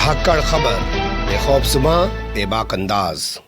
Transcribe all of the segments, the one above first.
धाकड़ खबर बेखौफसमा बेबाक अंदाज।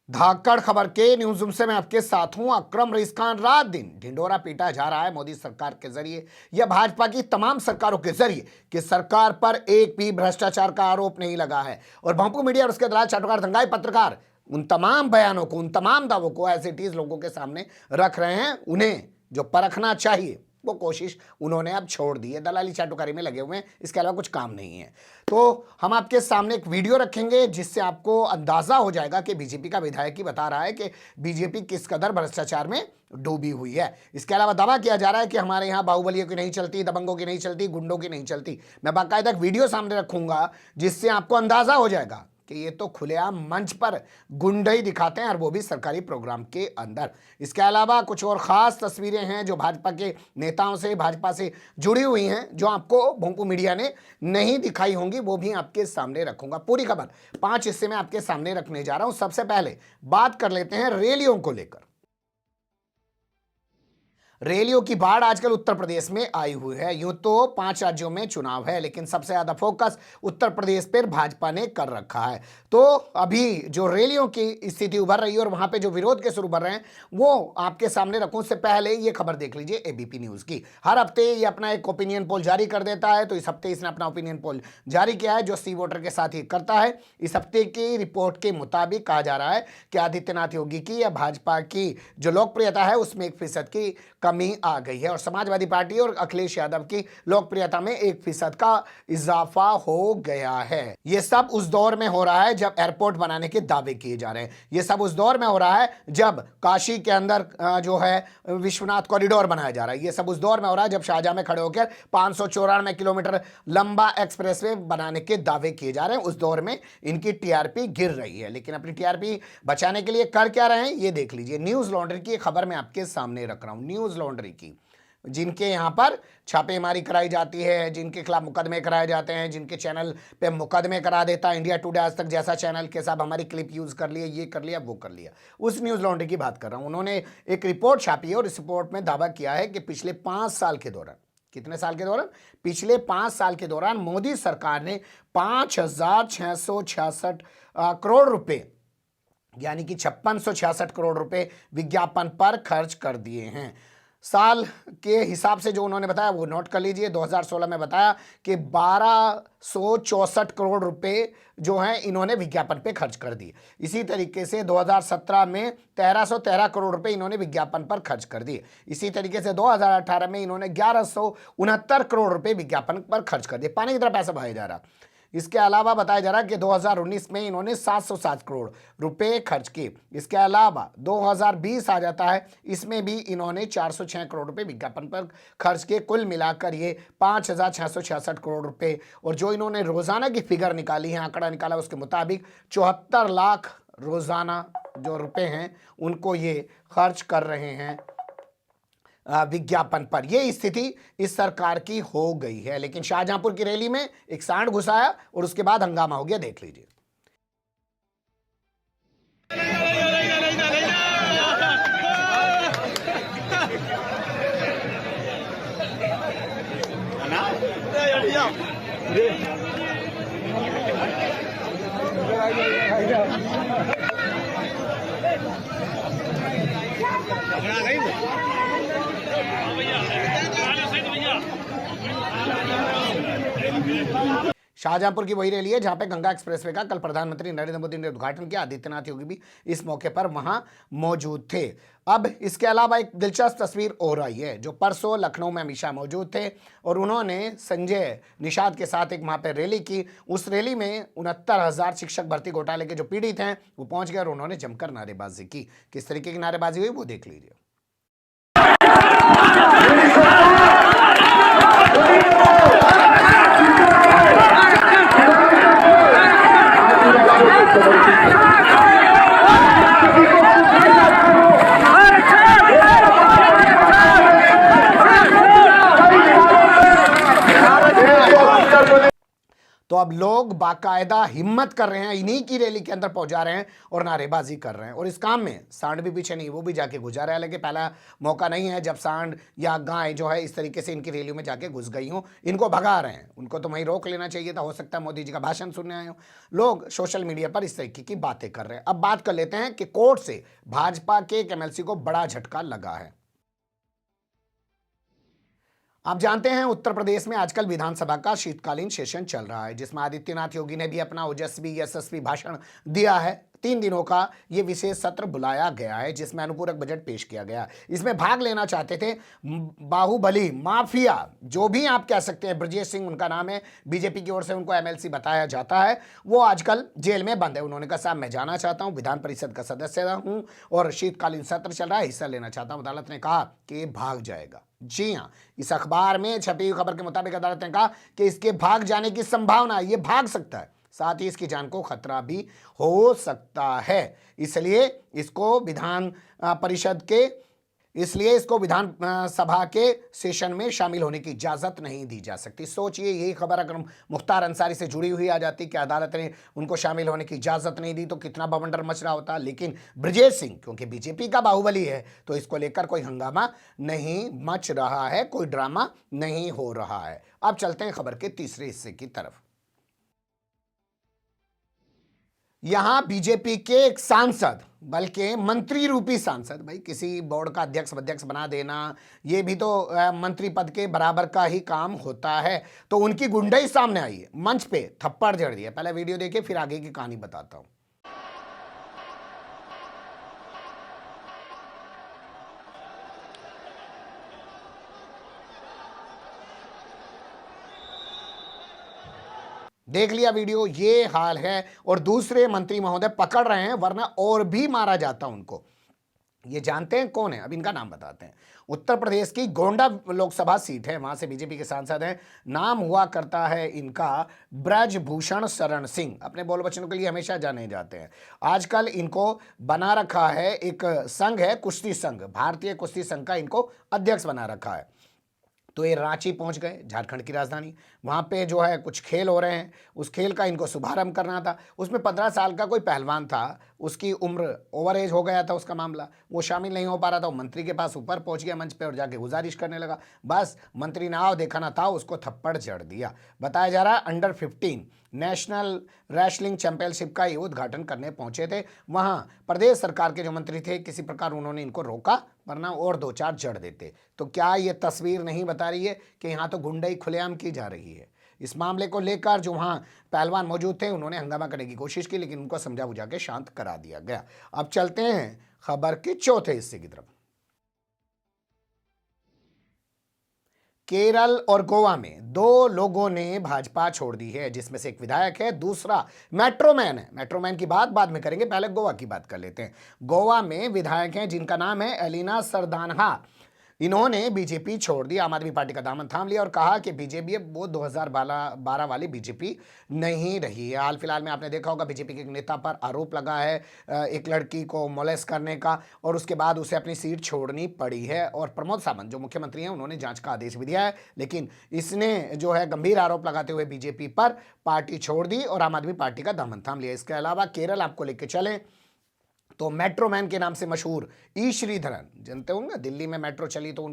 धाकड़ खबर के न्यूज रूम से मैं आपके साथ हूं अकरम रईस खान। रात दिन ढिंढोरा पीटा जा रहा है मोदी सरकार के जरिए या भाजपा की तमाम सरकारों के जरिए कि सरकार पर एक भी भ्रष्टाचार का आरोप नहीं लगा है। और भोंपू मीडिया और उसके दलाल चाटुकार दंगाई पत्रकार उन तमाम बयानों को, उन तमाम दावों को एज इट इज लोगों के सामने रख रहे हैं। उन्हें जो परखना चाहिए वो कोशिश उन्होंने अब छोड़ दी है, दलाली चाटुकारी में लगे हुए हैं, इसके अलावा कुछ काम नहीं है। तो हम आपके सामने एक वीडियो रखेंगे जिससे आपको अंदाजा हो जाएगा कि बीजेपी का विधायक ही बता रहा है कि बीजेपी किस कदर भ्रष्टाचार में डूबी हुई है। इसके अलावा दावा किया जा रहा है कि हमारे यहाँ बाहुबलियों की नहीं चलती, दबंगों की नहीं चलती, गुंडों की नहीं चलती। मैं बाकायदा एक वीडियो सामने रखूंगा जिससे आपको अंदाजा हो जाएगा कि ये तो खुलेआम मंच पर गुंडई दिखाते हैं और वो भी सरकारी प्रोग्राम के अंदर। इसके अलावा कुछ और ख़ास तस्वीरें हैं जो भाजपा के नेताओं से, भाजपा से जुड़ी हुई हैं, जो आपको भोंपू मीडिया ने नहीं दिखाई होंगी, वो भी आपके सामने रखूंगा। पूरी खबर 5 हिस्से में आपके सामने रखने जा रहा हूं। सबसे पहले बात कर लेते हैं रैलियों को लेकर। रैलियों की बाढ़ आजकल उत्तर प्रदेश में आई हुई है। यूं तो 5 राज्यों में चुनाव है, लेकिन सबसे ज्यादा फोकस उत्तर प्रदेश पर भाजपा ने कर रखा है। तो अभी जो रैलियों की स्थिति उभर रही है और वहां पे जो विरोध के सुर उभर रहे हैं वो आपके सामने रखूं। उससे पहले ये खबर देख लीजिए एबीपी न्यूज की। हर हफ्ते ये अपना एक ओपिनियन पोल जारी कर देता है, तो इस हफ्ते इसने अपना ओपिनियन पोल जारी किया है जो सी वोटर के साथ ही करता है। इस हफ्ते की रिपोर्ट के मुताबिक कहा जा रहा है कि आदित्यनाथ योगी की या भाजपा की जो लोकप्रियता है उसमें 1% की कमी आ गई है और समाजवादी पार्टी और अखिलेश यादव की लोकप्रियता में 1% का इजाफा हो गया है। यह सब उस दौर में हो रहा है जब एयरपोर्ट बनाने के दावे किए जा रहे हैं। यह सब उस दौर में हो रहा है जब काशी के अंदर जो है विश्वनाथ कॉरिडोर बनाया जा रहा है। यह सब उस दौर में हो रहा है जब शाहजहां में खड़े होकर 594 किलोमीटर लंबा एक्सप्रेसवे बनाने के दावे किए जा रहे हैं। उस दौर में इनकी टीआरपी गिर रही है, लेकिन अपनी टीआरपी बचाने के लिए कर क्या रहे हैं ये देख लीजिए। न्यूज लॉन्ड्री की खबर मैं आपके सामने रख रहा हूं। न्यूज लॉन्ड्री की, जिनके यहां पर छापेमारी कराई जाती है, जिनके खिलाफ मुकदमे कराए जाते हैं, जिनके चैनल पे मुकदमे करा देता है इंडिया टुडे आज तक जैसा चैनल के साथ हमारी क्लिप यूज कर लिया, ये कर लिया, वो कर लिया, उस न्यूज लॉन्ड्री की बात कर रहा हूं। उन्होंने एक रिपोर्ट छापी है और इस रिपोर्ट में दावा किया है कि पिछले 5 साल के दौरान, कितने साल के दौरान, पिछले 5 साल के दौरान मोदी सरकार ने 5,666 करोड़ रुपए यानी कि 5666 करोड़ रुपए विज्ञापन पर खर्च कर दिए हैं। साल के हिसाब से जो उन्होंने बताया वो नोट कर लीजिए। 2016 में बताया कि 1264 करोड़ रुपए जो हैं इन्होंने विज्ञापन पे खर्च कर दिए। इसी तरीके से 2017 में 1313 करोड़ रुपए इन्होंने विज्ञापन पर खर्च कर दिए। इसी तरीके से 2018 में इन्होंने 1169 करोड़ रुपए विज्ञापन पर खर्च कर दिए। पानी की तरह पैसा बहाया जा रहा। इसके अलावा बताया जा रहा है कि 2019 में इन्होंने 707 करोड़ रुपए खर्च किए। इसके अलावा 2020 आ जाता है, इसमें भी इन्होंने 406 करोड़ रुपए विज्ञापन पर खर्च किए। कुल मिलाकर ये 5,666 करोड़ रुपए। और जो इन्होंने रोजाना की फिगर निकाली है, आंकड़ा निकाला, उसके मुताबिक 74 लाख रोजाना जो रुपए हैं उनको ये खर्च कर रहे हैं विज्ञापन पर। यह स्थिति इस सरकार की हो गई है। लेकिन शाहजहांपुर की रैली में एक सांड घुसाया और उसके बाद हंगामा हो गया, देख लीजिए। शाहजहांपुर की वही रैली है जहां पे गंगा एक्सप्रेसवे का कल प्रधानमंत्री नरेंद्र मोदी ने उद्घाटन किया। आदित्यनाथ योगी भी इस मौके पर वहां मौजूद थे। अब इसके अलावा एक दिलचस्प तस्वीर और आई है जो परसों लखनऊ में अमित शाह मौजूद थे और उन्होंने संजय निषाद के साथ एक वहां पर रैली की। उस रैली में 69,000 शिक्षक भर्ती घोटाले के जो पीड़ित हैं वो पहुंच गए और उन्होंने जमकर नारेबाजी की। किस तरीके की नारेबाजी हुई वो देख लीजिए। तो तो अब लोग बाकायदा हिम्मत कर रहे हैं, इन्हीं की रैली के अंदर पहुंच जा रहे हैं और नारेबाजी कर रहे हैं। और इस काम में सांड भी पीछे नहीं, वो भी जाके घुस जा रहा है। हालांकि पहला मौका नहीं है जब सांड या गाय जो है इस तरीके से इनकी रैलियों में जाके घुस गई हो, इनको भगा रहे हैं। उनको तो वहीं रोक लेना चाहिए था, हो सकता है मोदी जी का भाषण सुनने आए हो। लोग सोशल मीडिया पर इस तरीके की बातें कर रहे हैं। अब बात कर लेते हैं कि कोर्ट से भाजपा के एक एमएलसी को बड़ा झटका लगा है। आप जानते हैं उत्तर प्रदेश में आजकल विधानसभा का शीतकालीन सेशन चल रहा है, जिसमें आदित्यनाथ योगी ने भी अपना ओजस्वी यशस्वी भाषण दिया है। 3 दिनों का ये विशेष सत्र बुलाया गया है, जिसमें अनुपूरक बजट पेश किया गया। इसमें भाग लेना चाहते थे बाहुबली माफिया, जो भी आप कह सकते हैं, ब्रजेश सिंह उनका नाम है, बीजेपी की ओर से उनको एमएलसी बताया जाता है। वो आजकल जेल में बंद है। उन्होंने कहा साहब मैं जाना चाहता हूं, विधान परिषद का सदस्य हूं और शीतकालीन सत्र चल रहा है, हिस्सा लेना चाहता हूं। अदालत ने कहा कि भाग जाएगा। जी हां, इस अखबार में छपी हुई खबर के मुताबिक अदालत ने कहा कि इसके भाग जाने की संभावना है, ये भाग सकता है, साथ ही इसकी जान को खतरा भी हो सकता है। इसलिए इसको विधान सभा के सेशन में शामिल होने की इजाजत नहीं दी जा सकती। सोचिए, यही खबर अगर मुख्तार अंसारी से जुड़ी हुई आ जाती कि अदालत ने उनको शामिल होने की इजाजत नहीं दी, तो कितना बवंडर मच रहा होता। लेकिन ब्रजेश सिंह क्योंकि बीजेपी का बाहुबली है, तो इसको लेकर कोई हंगामा नहीं मच रहा है, कोई ड्रामा नहीं हो रहा है। अब चलते हैं खबर के तीसरे हिस्से की तरफ। यहां बीजेपी के एक सांसद, बल्कि मंत्री रूपी सांसद, भाई किसी बोर्ड का अध्यक्ष बना देना ये भी तो मंत्री पद के बराबर का ही काम होता है। तो उनकी गुंडई सामने आई है, मंच पे थप्पड़ जड़ दिया। पहले वीडियो देखिए, फिर आगे की कहानी बताता हूं। देख लिया वीडियो, ये हाल है। और दूसरे मंत्री महोदय पकड़ रहे हैं, वरना और भी मारा जाता उनको। ये जानते हैं कौन है? अब इनका नाम बताते हैं। उत्तर प्रदेश की गोंडा लोकसभा सीट है, वहां से बीजेपी के सांसद हैं। नाम हुआ करता है इनका ब्रजभूषण शरण सिंह। अपने बोल बच्चों के लिए हमेशा जाने जाते हैं। आजकल इनको बना रखा है, एक संघ है कुश्ती संघ, भारतीय कुश्ती संघ का इनको अध्यक्ष बना रखा है। तो ये रांची पहुंच गए, झारखंड की राजधानी। वहाँ पे जो है कुछ खेल हो रहे हैं, उस खेल का इनको शुभारंभ करना था। उसमें 15 साल का कोई पहलवान था, उसकी उम्र ओवर एज हो गया था, उसका मामला वो शामिल नहीं हो पा रहा था। वो मंत्री के पास ऊपर पहुंच गया मंच पे और जाके गुजारिश करने लगा। बस मंत्री ने आओ देखा ना था, उसको थप्पड़ जड़ दिया। बताया जा रहा है अंडर 15 नेशनल रेसलिंग चैंपियनशिप का ये उद्घाटन करने पहुंचे थे। वहां प्रदेश सरकार के जो मंत्री थे, किसी प्रकार उन्होंने इनको रोका, वरना और 2-4 जड़ देते। तो क्या ये तस्वीर नहीं बता रही है कि यहाँ तो गुंडई खुलेआम की जा रही है? इस मामले को लेकर जो वहाँ पहलवान मौजूद थे, उन्होंने हंगामा करने की कोशिश की, लेकिन उनको समझा बुझा के शांत करा दिया गया। अब चलते हैं खबर के चौथे हिस्से की तरफ। केरल और गोवा में 2 लोगों ने भाजपा छोड़ दी है, जिसमें से एक विधायक है, दूसरा मेट्रोमैन है। मेट्रोमैन की बात बाद में करेंगे, पहले गोवा की बात कर लेते हैं। गोवा में विधायक हैं जिनका नाम है एलिना सरदानहा। इन्होंने बीजेपी छोड़ दी, आम आदमी पार्टी का दामन थाम लिया और कहा कि बीजेपी अब वो 2012 वाली बीजेपी नहीं रही है। हाल फिलहाल में आपने देखा होगा, बीजेपी के एक नेता पर आरोप लगा है एक लड़की को मोलेस्ट करने का, और उसके बाद उसे अपनी सीट छोड़नी पड़ी है। और प्रमोद सावंत जो मुख्यमंत्री हैं, उन्होंने जांच का आदेश भी दिया है, लेकिन इसने जो है गंभीर आरोप लगाते हुए बीजेपी पर पार्टी छोड़ दी और आम आदमी पार्टी का दामन थाम लिया। इसके अलावा केरल आपको लेके चले तो मेट्रोमैन के नाम से मशहूर ई श्रीधरन, जानते होंगे, दिल्ली में मेट्रो चली तो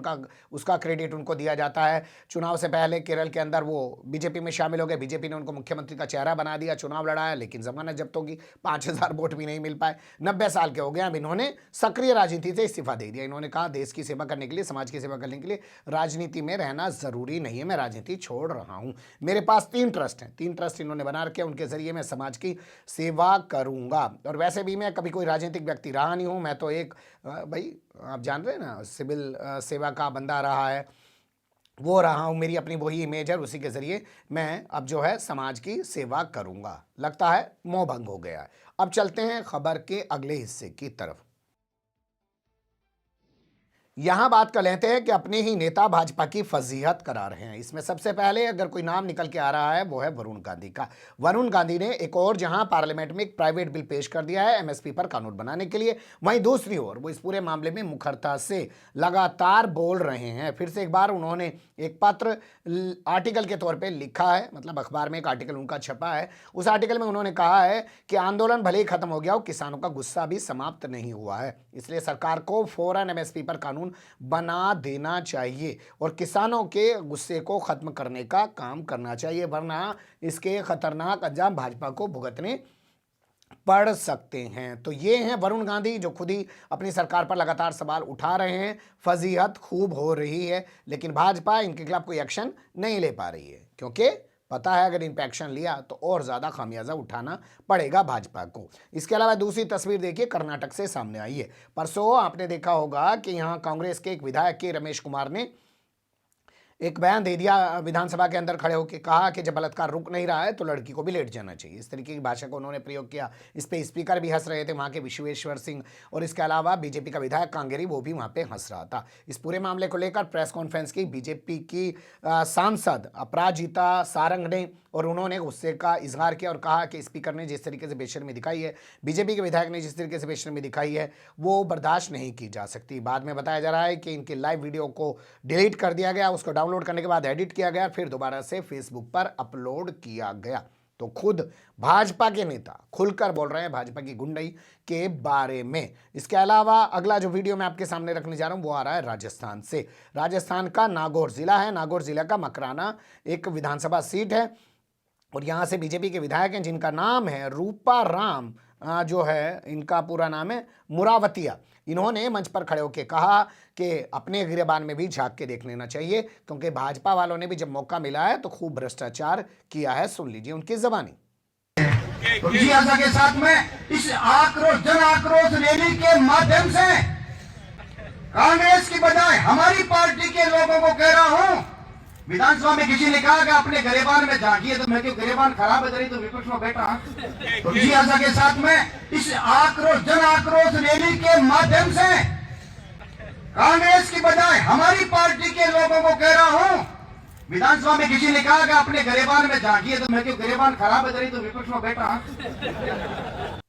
उसका क्रेडिट उनको दिया जाता है। चुनाव से पहले केरल के अंदर वो बीजेपी में शामिल हो गए, बीजेपी ने उनको मुख्यमंत्री का चेहरा बना दिया, चुनाव लड़ाया, लेकिन जमानत जब्त होगी, 5000 वोट भी नहीं मिल पाए। 90 साल के हो गए, अब इन्होंने सक्रिय राजनीति से इस्तीफा दे दिया। इन्होंने कहा देश की सेवा करने के लिए, समाज की सेवा करने के लिए राजनीति में रहना जरूरी नहीं है, मैं राजनीति छोड़ रहा हूँ। मेरे पास 3 ट्रस्ट हैं, 3 ट्रस्ट इन्होंने बना रखे, उनके जरिए मैं समाज की सेवा करूंगा। और वैसे भी मैं कभी कोई राजनीतिक व्यक्ति रहा नहीं हूं, मैं तो एक भाई आप जान रहे हैं ना, सिविल सेवा का बंदा रहा है, वो रहा हूं। मेरी अपनी वही इमेज है, उसी के जरिए मैं अब जो है समाज की सेवा करूंगा। लगता है मोह भंग हो गया है। अब चलते हैं खबर के अगले हिस्से की तरफ। यहां बात कर लेते हैं कि अपने ही नेता भाजपा की फजीहत करा रहे हैं। इसमें सबसे पहले अगर कोई नाम निकल के आ रहा है वो है वरुण गांधी का। वरुण गांधी ने एक और जहां पार्लियामेंट में एक प्राइवेट बिल पेश कर दिया है एमएसपी पर कानून बनाने के लिए, वहीं दूसरी ओर वो इस पूरे मामले में मुखरता से लगातार बोल रहे हैं। फिर से एक बार उन्होंने एक पत्र आर्टिकल के तौर पर लिखा है, मतलब अखबार में एक आर्टिकल उनका छपा है। उस आर्टिकल में उन्होंने कहा है कि आंदोलन भले ही खत्म हो गया हो, किसानों का गुस्सा भी समाप्त नहीं हुआ है, इसलिए सरकार को फौरन एमएसपी पर कानून बना देना चाहिए और किसानों के गुस्से को खत्म करने का काम करना चाहिए, वरना इसके खतरनाक अंजाम भाजपा को भुगतने पड़ सकते हैं। तो ये हैं वरुण गांधी, जो खुद ही अपनी सरकार पर लगातार सवाल उठा रहे हैं। फजीहत खूब हो रही है, लेकिन भाजपा इनके खिलाफ कोई एक्शन नहीं ले पा रही है, क्योंकि पता है अगर इन पे एक्शन लिया तो और ज्यादा खामियाजा उठाना पड़ेगा भाजपा को। इसके अलावा दूसरी तस्वीर देखिए, कर्नाटक से सामने आई है। परसों आपने देखा होगा कि यहां कांग्रेस के एक विधायक के रमेश कुमार ने एक बयान दे दिया, विधानसभा के अंदर खड़े होकर कहा कि जब बलात्कार रुक नहीं रहा है तो लड़की को भी लेट जाना चाहिए। इस तरीके की भाषा को उन्होंने प्रयोग किया। इस पे स्पीकर भी हंस रहे थे, वहां के विश्वेश्वर सिंह, और इसके अलावा बीजेपी का विधायक कांगेरी, वो भी वहां पे हंस रहा था। इस पूरे मामले को लेकर प्रेस कॉन्फ्रेंस की बीजेपी की सांसद अपराजिता सारंग ने, और उन्होंने गुस्से का इजहार किया और कहा कि स्पीकर ने जिस तरीके से बेशर्मी दिखाई है, बीजेपी के विधायक ने जिस तरीके से बेशर्मी दिखाई है, वो बर्दाश्त नहीं की जा सकती। बाद में बताया जा रहा है कि इनके लाइव वीडियो को डिलीट कर दिया गया, उसको डाउनलोड करने के बाद एडिट किया गया, फिर दोबारा से फेसबुक पर अपलोड किया गया। तो खुद भाजपा के नेता खुलकर बोल रहे हैं भाजपा की गुंडई के बारे में। इसके अलावा अगला जो वीडियो मैं आपके सामने रखने जा रहा हूं वो आ रहा है राजस्थान से। राजस्थान का नागौर जिला है। नागौर जिला का मकराना एक विधानसभा सीट है, और यहां से बीजेपी के विधायक हैं जिनका नाम है रूपा राम, जो है इनका पूरा नाम है मुरावतिया। इन्होंने मंच पर खड़े होकर कहा कि अपने गिरेबान में भी झांक के देख लेना चाहिए, क्योंकि भाजपा वालों ने भी जब मौका मिला है तो खूब भ्रष्टाचार किया है। सुन लीजिए उनकी जबानी। तो इसी आशा के साथ में इस आक्रोश, जन आक्रोश रैली के माध्यम से कांग्रेस की बजाय हमारी पार्टी के लोगों को कह रहा हूं, विधानसभा में किसी ने कहा कि अपने गरेबान में झांकिए, तो मैं क्यों गरेबान खराब है तरी तो विपक्ष में बैठा। तो इसी आशा के साथ में इस आक्रोश, जन आक्रोश रैली के माध्यम से कांग्रेस की बजाय हमारी पार्टी के लोगों को कह रहा हूं, विधानसभा में किसी ने कहा कि अपने गरेबान में झांकिए, तो मैं क्यों गरेबान खराब है तरी तो विपक्ष में बैठा।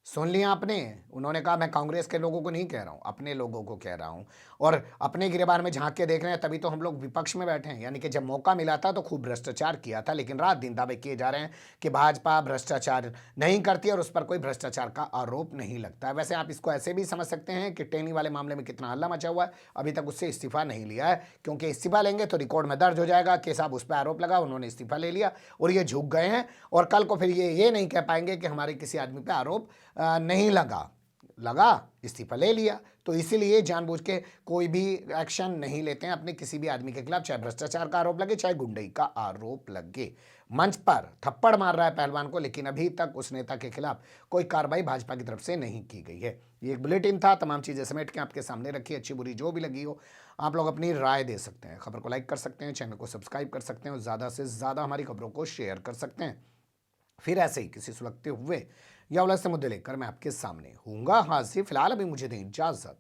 सुन लिया आपने, उन्होंने कहा मैं कांग्रेस के लोगों को नहीं कह रहा हूं, अपने लोगों को कह रहा हूं, और अपने गिरेबान में झांक के देख रहे हैं, तभी तो हम लोग विपक्ष में बैठे हैं। यानी कि जब मौका मिला था तो खूब भ्रष्टाचार किया था, लेकिन रात दिन दावे किए जा रहे हैं कि भाजपा भ्रष्टाचार नहीं करती और उस पर कोई भ्रष्टाचार का आरोप नहीं लगता है। वैसे आप इसको ऐसे भी समझ सकते हैं कि टेनी वाले मामले में कितना हल्ला मचा हुआ है, अभी तक उससे इस्तीफा नहीं लिया है, क्योंकि इस्तीफा लेंगे तो रिकॉर्ड में दर्ज हो जाएगा कि साहब उस पर आरोप लगा, उन्होंने इस्तीफा ले लिया और ये झुक गए हैं, और कल को फिर ये नहीं कह पाएंगे कि हमारे किसी आदमी पर आरोप नहीं लगा, इस्तीफा ले लिया। तो इसीलिए जानबूझ के कोई भी एक्शन नहीं लेते हैं अपने किसी भी आदमी के खिलाफ, चाहे भ्रष्टाचार का आरोप लगे चाहे गुंडई का आरोप लगे। मंच पर थप्पड़ मार रहा है पहलवान को, लेकिन अभी तक उस नेता के खिलाफ कोई कार्रवाई भाजपा की तरफ से नहीं की गई है। ये एक बुलेटिन था, तमाम चीजें समेट के आपके सामने रखी, अच्छी बुरी जो भी लगी हो आप लोग अपनी राय दे सकते हैं। खबर को लाइक कर सकते हैं, चैनल को सब्सक्राइब कर सकते हैं और ज़्यादा से ज़्यादा हमारी खबरों को शेयर कर सकते हैं। फिर ऐसे ही किसी सुलगते हुए या उलझते मुद्दे लेकर मैं आपके सामने हूँगा हाजिर। फिलहाल अभी मुझे दें इजाजत।